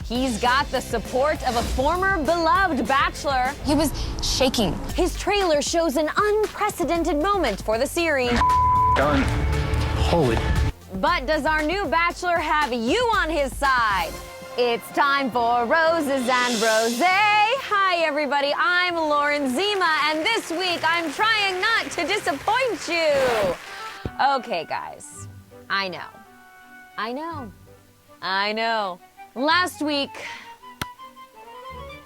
He's got the support of a former beloved Bachelor. He was shaking. His trailer shows an unprecedented moment for the series. Done. Holy. But does our new Bachelor have you on his side? It's time for Roses and Rosé. Hi, everybody. I'm Lauren Zima, and this week I'm trying not to disappoint you. Okay, guys. I know. Last week,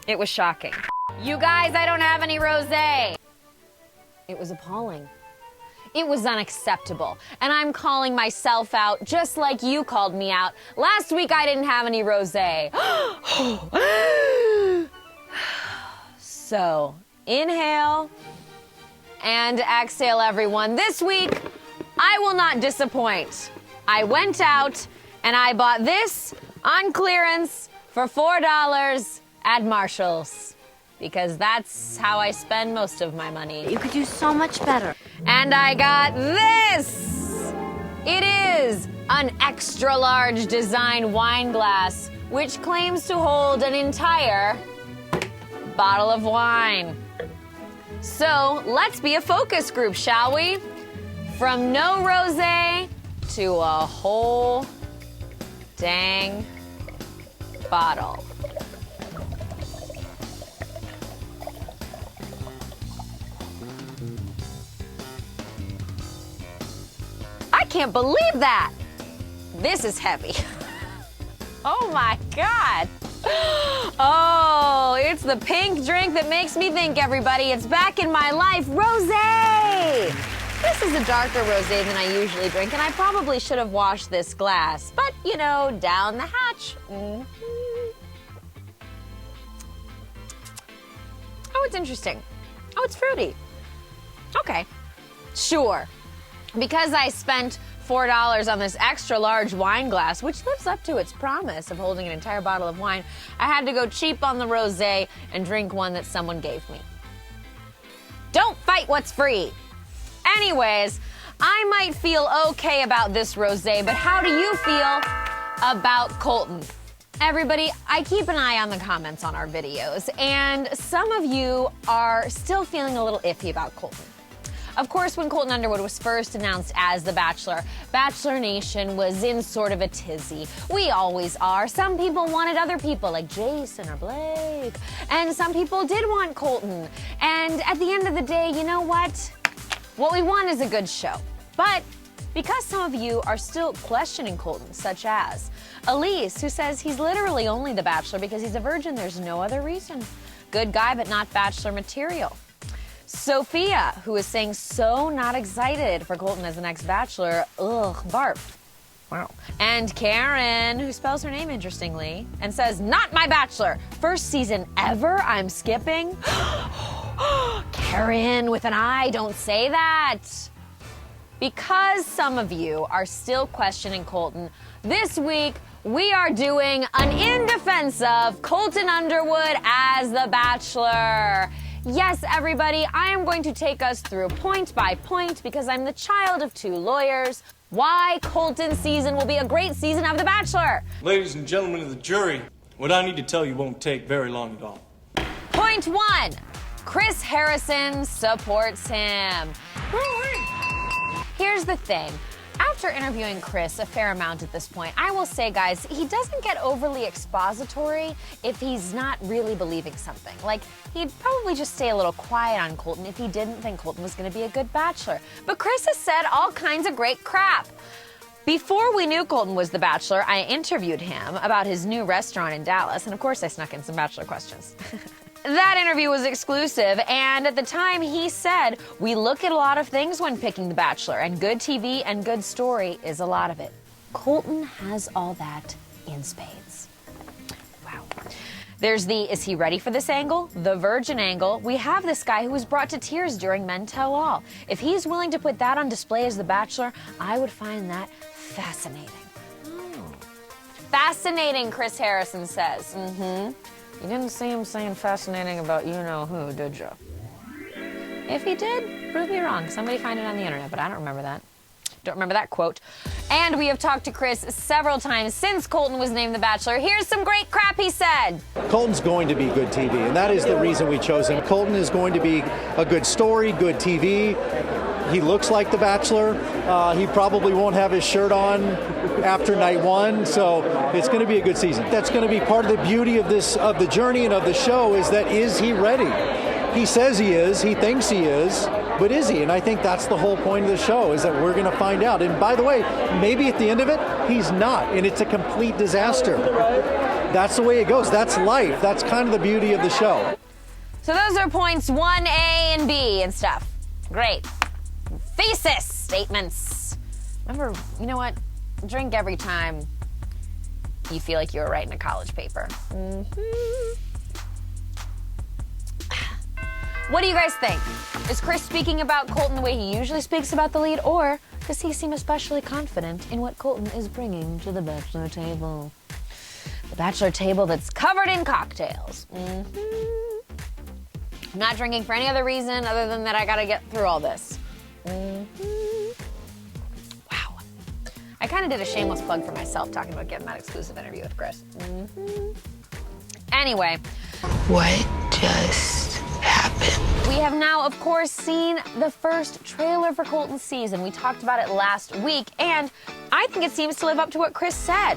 it was shocking. You guys, I don't have any rosé. It was appalling. It was unacceptable. And I'm calling myself out just like you called me out. Last week, I didn't have any rosé. So, inhale and exhale, everyone. This week, I will not disappoint. I went out and I bought this on clearance for $4 at Marshall's, because that's how I spend most of my money. You could do so much better. And I got this. It is an extra large design wine glass, which claims to hold an entire bottle of wine. So let's be a focus group, shall we? From no rosé to a whole dang bottle. I can't believe that. This is heavy. Oh my God. Oh, it's the pink drink that makes me think, everybody. It's back in my life, rosé. This is a darker rosé than I usually drink, and I probably should have washed this glass. But, you know, down the hatch. Oh, it's interesting. Oh, it's fruity. Okay, sure. Because I spent $4 on this extra large wine glass, which lives up to its promise of holding an entire bottle of wine, I had to go cheap on the rosé and drink one that someone gave me. Don't fight what's free. Anyways, I might feel okay about this rosé, but how do you feel about Colton? Everybody, I keep an eye on the comments on our videos, and some of you are still feeling a little iffy about Colton. Of course, when Colton Underwood was first announced as the Bachelor, Bachelor Nation was in sort of a tizzy. We always are. Some people wanted other people like Jason or Blake, and some people did want Colton. And at the end of the day, you know what? What we want is a good show. But because some of you are still questioning Colton, such as Elise, who says he's literally only the Bachelor because he's a virgin, there's no other reason. Good guy, but not Bachelor material. Sophia, who is saying so not excited for Colton as the next Bachelor. Ugh, barf. Wow. And Karen, who spells her name interestingly, and says, not my Bachelor. First season ever, I'm skipping. Karen with an I, don't say that. Because some of you are still questioning Colton, this week we are doing an In Defense of Colton Underwood as the Bachelor. Yes, everybody, I am going to take us through point by point, because I'm the child of two lawyers, why Colton's season will be a great season of The Bachelor. Ladies and gentlemen of the jury, what I need to tell you won't take very long at all. Point one, Chris Harrison supports him. Here's the thing. After interviewing Chris a fair amount at this point, I will say, guys, he doesn't get overly expository if he's not really believing something. Like, he'd probably just stay a little quiet on Colton if he didn't think Colton was going to be a good Bachelor. But Chris has said all kinds of great crap. Before we knew Colton was the Bachelor, I interviewed him about his new restaurant in Dallas, and of course I snuck in some Bachelor questions. That interview was exclusive, and at the time he said, we look at a lot of things when picking The Bachelor, and good TV and good story is a lot of it. Colton has all that in spades. Wow. There's the, is he ready for this angle? The virgin angle. We have this guy who was brought to tears during Men Tell All. If he's willing to put that on display as the Bachelor, I would find that fascinating. Oh. Fascinating, Chris Harrison says. You didn't see him saying fascinating about you-know-who, did you? If he did, prove me wrong. Somebody find it on the internet, but I don't remember that. Don't remember that quote. And we have talked to Chris several times since Colton was named The Bachelor. Here's some great crap he said. Colton's going to be good TV, and that is the reason we chose him. Colton is going to be a good story, good TV. He looks like The Bachelor. He probably won't have his shirt on after night one, so it's going to be a good season. That's going to be part of the beauty of the journey and of the show, is he ready? He says he is, he thinks he is, but is he? And I think that's the whole point of the show, is that we're going to find out. And by the way, maybe at the end of it, he's not, and it's a complete disaster. That's the way it goes. That's life. That's kind of the beauty of the show. So those are points 1A and B and stuff. Great. Thesis statements. Remember, you know what? Drink every time you feel like you were writing a college paper. What do you guys think? Is Chris speaking about Colton the way he usually speaks about the lead, or does he seem especially confident in what Colton is bringing to the Bachelor table? The Bachelor table that's covered in cocktails. I'm not drinking for any other reason other than that I gotta get through all this. Wow. I kind of did a shameless plug for myself talking about getting that exclusive interview with Chris. Anyway. What just happened? We have now, of course, seen the first trailer for Colton's season. We talked about it last week, and I think it seems to live up to what Chris said.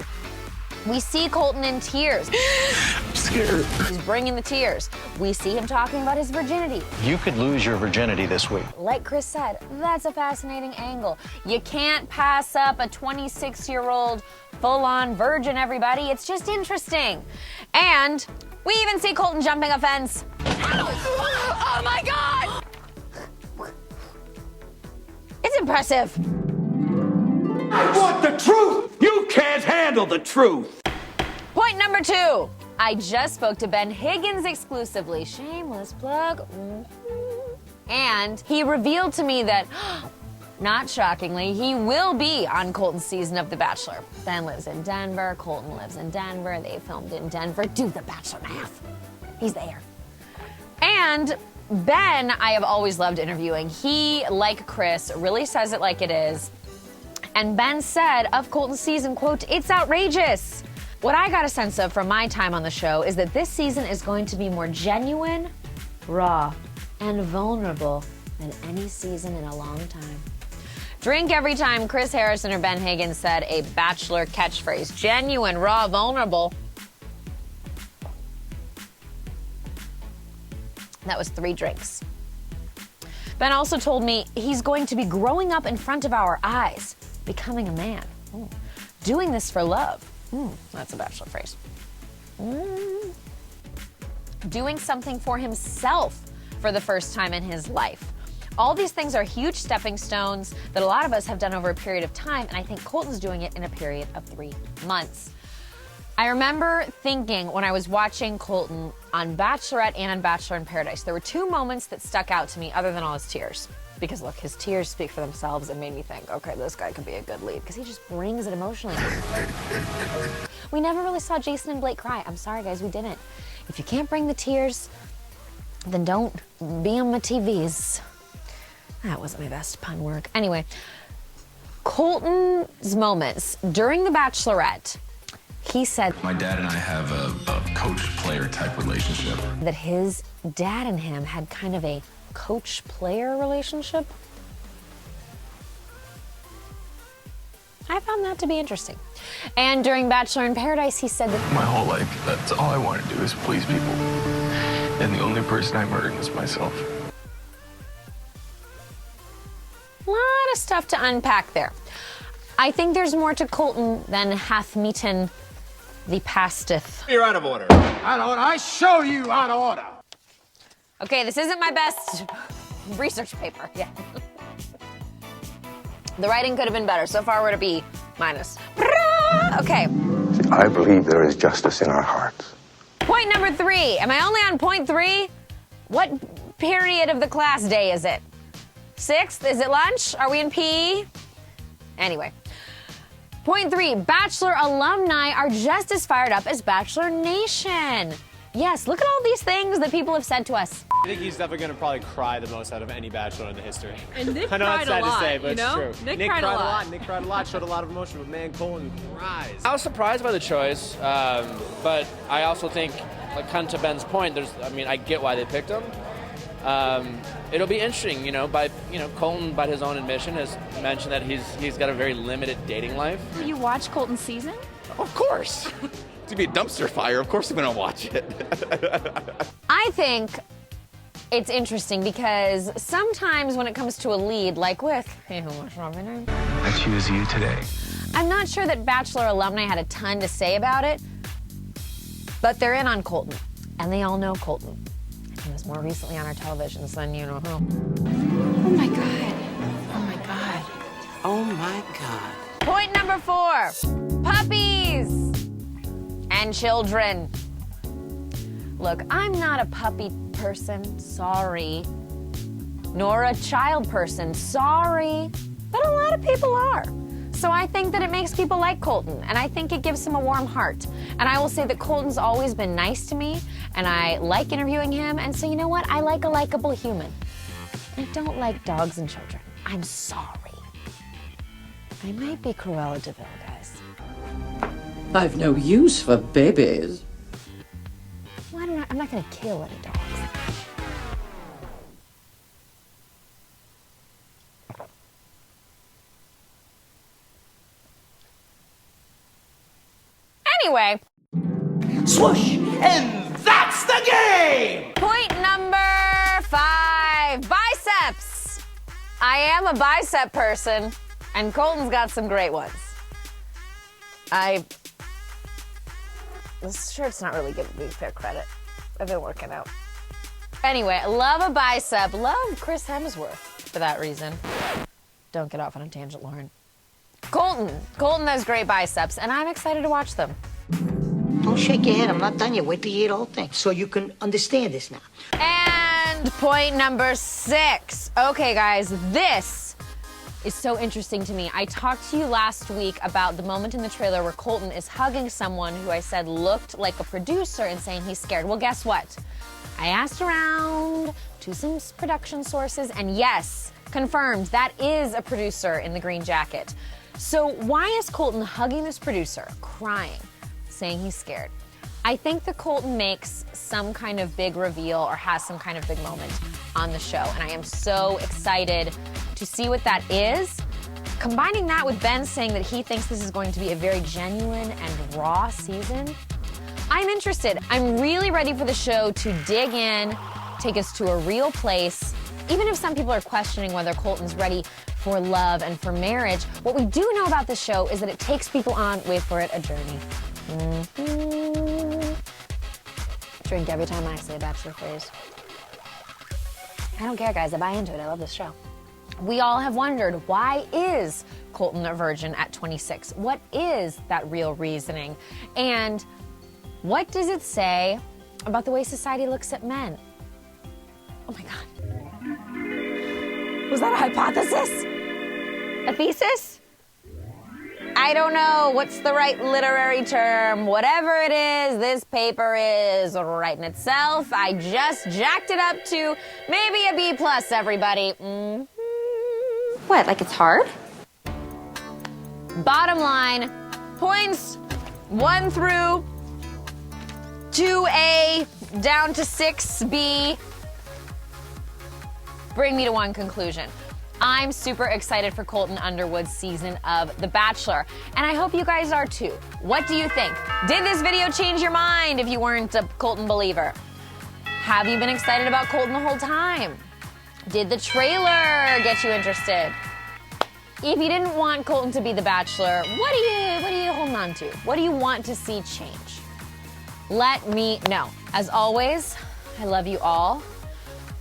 We see Colton in tears. I'm scared. He's bringing the tears. We see him talking about his virginity. You could lose your virginity this week. Like Chris said, that's a fascinating angle. You can't pass up a 26-year-old full-on virgin, everybody. It's just interesting. And we even see Colton jumping a fence. Oh my God! It's impressive. I want the truth! You can't handle the truth! Point number 2. I just spoke to Ben Higgins exclusively. Shameless plug. And he revealed to me that, not shockingly, he will be on Colton's season of The Bachelor. Ben lives in Denver. Colton lives in Denver. They filmed in Denver. Do the Bachelor math. He's there. And Ben, I have always loved interviewing. He, like Chris, really says it like it is. And Ben said of Colton's season, quote, "It's outrageous." What I got a sense of from my time on the show is that this season is going to be more genuine, raw, and vulnerable than any season in a long time. Drink every time Chris Harrison or Ben Higgins said a Bachelor catchphrase. Genuine, raw, vulnerable. That was 3 drinks. Ben also told me he's going to be growing up in front of our eyes, becoming a man. Doing this for love. That's a Bachelor phrase. Doing something for himself for the first time in his life. All these things are huge stepping stones that a lot of us have done over a period of time, and I think Colton's doing it in a period of 3 months. I remember thinking when I was watching Colton on Bachelorette and on Bachelor in Paradise, there were 2 moments that stuck out to me other than all his tears. Because look, his tears speak for themselves and made me think, okay, this guy could be a good lead, because he just brings it emotionally. We never really saw Jason and Blake cry. I'm sorry, guys, we didn't. If you can't bring the tears, then don't be on my TVs. That wasn't my best pun work. Anyway, Colton's moments during The Bachelorette, he said my dad and I have a coach-player type relationship. That his dad and him had kind of a coach-player relationship. I found that to be interesting. And during Bachelor in Paradise, he said that My whole life, that's all I want to do is please people. And the only person I'm hurting is myself. a lot of stuff to unpack there. I think there's more to Colton than hath meeten the pasteth. You're out of order. Out of order. I show you out of order. Okay, this isn't my best research paper yet. The writing could have been better. So far, we're at a B minus. Okay. I believe there is justice in our hearts. Point number 3. Am I only on point 3? What period of the class day is it? 6th? Is it lunch? Are we in PE? Anyway. Point 3. Bachelor alumni are just as fired up as Bachelor Nation. Yes, look at all these things that people have said to us. I think he's definitely going to probably cry the most out of any Bachelor in the history. And Nick I know cried that's sad a lot, to say, but you know? it's true. Nick cried a lot. Nick cried a lot, showed a lot of emotion, but man, Colton cries. I was surprised by the choice, but I also think, like, kind of to Ben's point, I get why they picked him. It'll be interesting, Colton, by his own admission, has mentioned that he's got a very limited dating life. Will you watch Colton's season? Of course. It's gonna be a dumpster fire. Of course I'm gonna watch it. I think it's interesting because sometimes when it comes to a lead, like with I choose you today. I'm not sure that Bachelor alumni had a ton to say about it, but they're in on Colton, and they all know Colton. He was more recently on our televisions than you know who. Oh my God. Oh my God. Oh my God. Point number 4, puppies and children. Look, I'm not a puppy person, sorry, nor a child person, sorry, but a lot of people are. So I think that it makes people like Colton, and I think it gives him a warm heart. And I will say that Colton's always been nice to me, and I like interviewing him, and so you know what? I like a likable human. I don't like dogs and children. I'm sorry. I might be Cruella de Vil, guys. I've no use for babies. Why don't I'm not gonna kill any dogs. Anyway. Swoosh! And that's the game! Point number 5, biceps. I am a bicep person, and Colton's got some great ones. This shirt's not really giving me fair credit. I've been working out. Anyway, love a bicep. Love Chris Hemsworth for that reason. Don't get off on a tangent, Lauren. Colton has great biceps, and I'm excited to watch them. Don't shake your head. I'm not done yet. Wait till you hear the whole thing so you can understand this now. And point number 6. Okay, guys, this is so interesting to me. I talked to you last week about the moment in the trailer where Colton is hugging someone who I said looked like a producer and saying he's scared. Well, guess what? I asked around to some production sources, and yes, confirmed, that is a producer in the green jacket. So why is Colton hugging this producer, crying, saying he's scared? I think that Colton makes some kind of big reveal or has some kind of big moment on the show, and I am so excited to see what that is. Combining that with Ben saying that he thinks this is going to be a very genuine and raw season, I'm interested. I'm really ready for the show to dig in, take us to a real place. Even if some people are questioning whether Colton's ready for love and for marriage, what we do know about this show is that it takes people on, wait for it, a journey. Drink every time I say Bachelor phrase. I don't care, guys. I buy into it. I love this show. We all have wondered, why is Colton a virgin at 26? What is that real reasoning? And what does it say about the way society looks at men? Oh my God. Was that a hypothesis? A thesis? I don't know. What's the right literary term? Whatever it is, this paper is writing itself. I just jacked it up to maybe a B+, everybody. What, like it's hard? Bottom line, points 1 through 2A down to 6B bring me to one conclusion. I'm super excited for Colton Underwood's season of The Bachelor, and I hope you guys are too. What do you think? Did this video change your mind if you weren't a Colton believer? Have you been excited about Colton the whole time? Did the trailer get you interested? If you didn't want Colton to be The Bachelor, what are you holding on to? What do you want to see change? Let me know. As always, I love you all.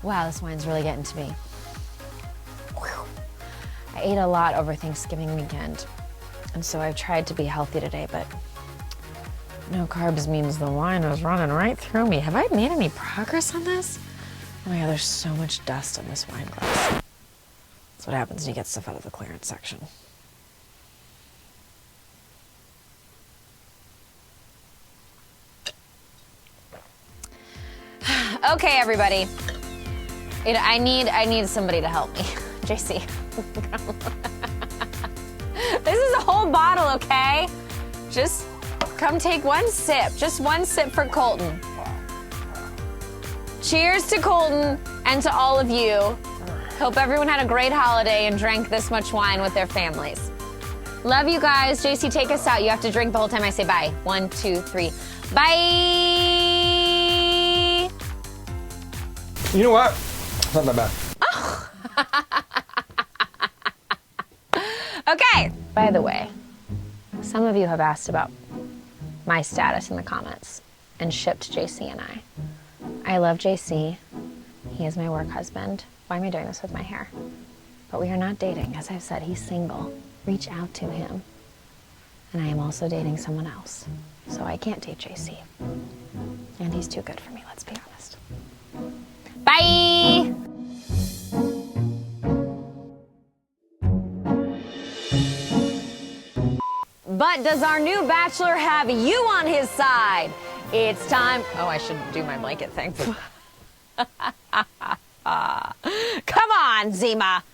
Wow, this wine's really getting to me. Whew. I ate a lot over Thanksgiving weekend, and so I've tried to be healthy today, but no carbs means the wine is running right through me. Have I made any progress on this? Oh my God, there's so much dust in this wine glass. That's what happens when you get stuff out of the clearance section. Okay, everybody. I need somebody to help me. JC. This is a whole bottle, okay? Just come take one sip. Just one sip for Colton. Cheers to Colton and to all of you. Hope everyone had a great holiday and drank this much wine with their families. Love you guys. JC, take us out. You have to drink the whole time I say bye. 1, 2, 3. Bye! You know what? Not that bad. Okay. By the way, some of you have asked about my status in the comments and shipped JC and I. I love JC. He is my work husband. Why am I doing this with my hair? But we are not dating. As I've said, he's single. Reach out to him. And I am also dating someone else. So I can't date JC. And he's too good for me, let's be honest. Bye! But does our new Bachelor have you on his side? It's time. Oh, I should do my blanket thing. Come on, Zima.